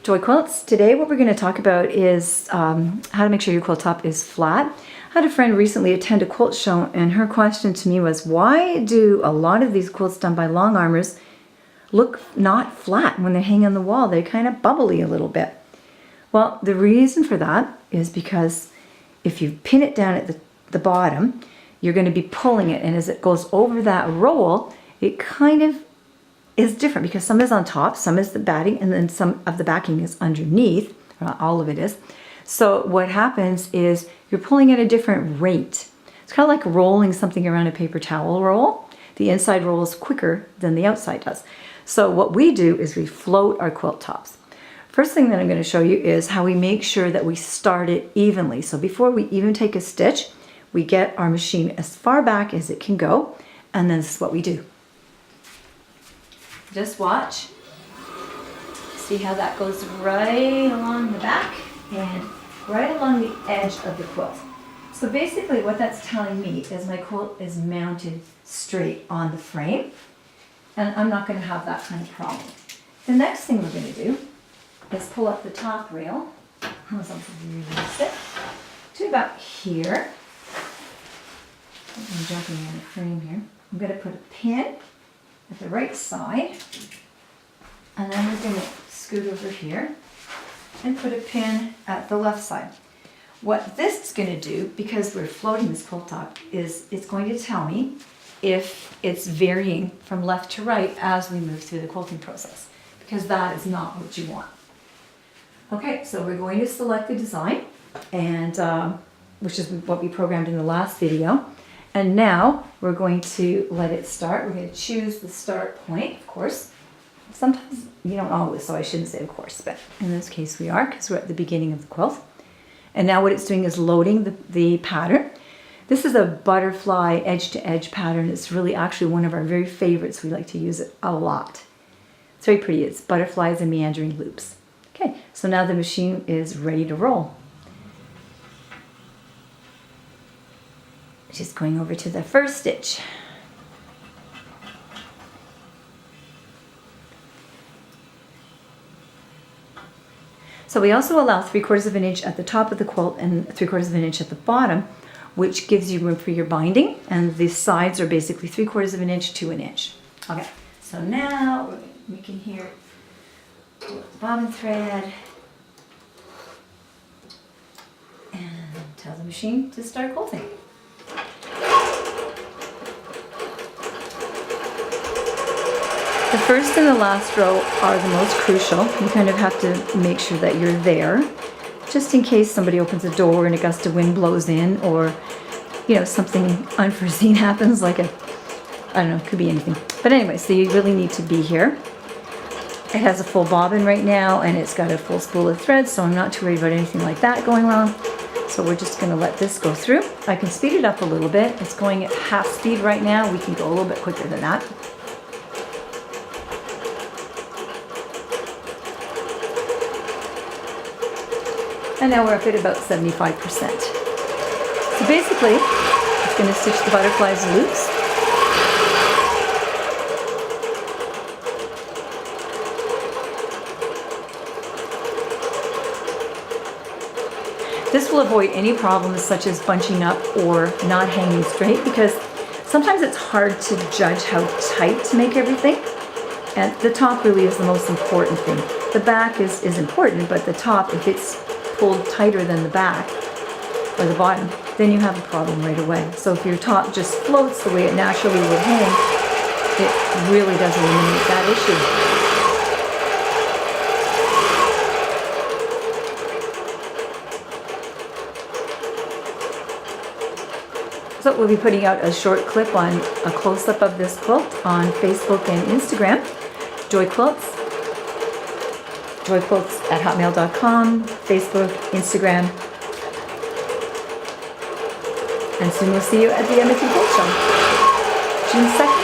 Joy Quilts. Today what we're going to talk about is how to make sure your quilt top is flat. I had a friend recently attend a quilt show and her question to me was, why do a lot of these quilts done by long armors look not flat when they hang on the wall? They're kind of bubbly a little bit. Well, the reason for that is because if you pin it down at the bottom, you're going to be pulling it, and as it goes over that roll, it kind of is different because some is on top, some is the batting, and then some of the backing is underneath. Not all of it is. So what happens is you're pulling at a different rate. It's kind of like rolling something around a paper towel roll. The inside rolls quicker than the outside does. So what we do is we float our quilt tops. First thing that I'm going to show you is how we make sure that we start it evenly. So before we even take a stitch, we get our machine as far back as it can go, and then this is what we do. Just watch. See how that goes right along the back and right along the edge of the quilt. So basically what that's telling me is my quilt is mounted straight on the frame, and I'm not going to have that kind of problem. The next thing we're going to do is pull up the top rail. I'm release it to about here. I'm jumping on the frame here. I'm going to put a pin at the right side, and then we're going to scoot over here and put a pin at the left side. What this is going to do, because we're floating this quilt top, is it's going to tell me if it's varying from left to right as we move through the quilting process, because that is not what you want. Okay, so we're going to select the design, and which is what we programmed in the last video. And now we're going to let it start. We're going to choose the start point, of course. Sometimes you don't always, so I shouldn't say of course, but in this case we are, because we're at the beginning of the quilt. And now what it's doing is loading the pattern. This is a butterfly edge-to-edge pattern. It's really actually one of our very favorites. We like to use it a lot. It's very pretty. It's butterflies and meandering loops. Okay, so now the machine is ready to roll. Just going over to the first stitch. So we also allow 3/4 of an inch at the top of the quilt and 3/4 of an inch at the bottom, which gives you room for your binding, and the sides are basically 3/4 of an inch to an inch. Okay, so now we can hear the bobbin thread and tell the machine to start quilting. The first and the last row are the most crucial. You kind of have to make sure that you're there, just in case somebody opens a door and a gust of wind blows in, or something unforeseen happens, like I don't know, it could be anything. But anyway, so you really need to be here. It has a full bobbin right now, and it's got a full spool of thread, so I'm not too worried about anything like that going wrong. So we're just going to let this go through. I can speed it up a little bit. It's going at half speed right now. We can go a little bit quicker than that. And now we're up at about 75%. So basically, it's going to stitch the butterflies and loops. This will avoid any problems such as bunching up or not hanging straight, because sometimes it's hard to judge how tight to make everything. And the top really is the most important thing. The back is important, but the top, if it's pulled tighter than the back or the bottom, then you have a problem right away. So if your top just floats the way it naturally would hang, it really does eliminate that issue. So we'll be putting out a short clip on a close-up of this quilt on Facebook and Instagram. Joyquilts. Joyquilts@hotmail.com, Facebook, Instagram. And soon we'll see you at the Edmonton Quilt Shop, June 2nd.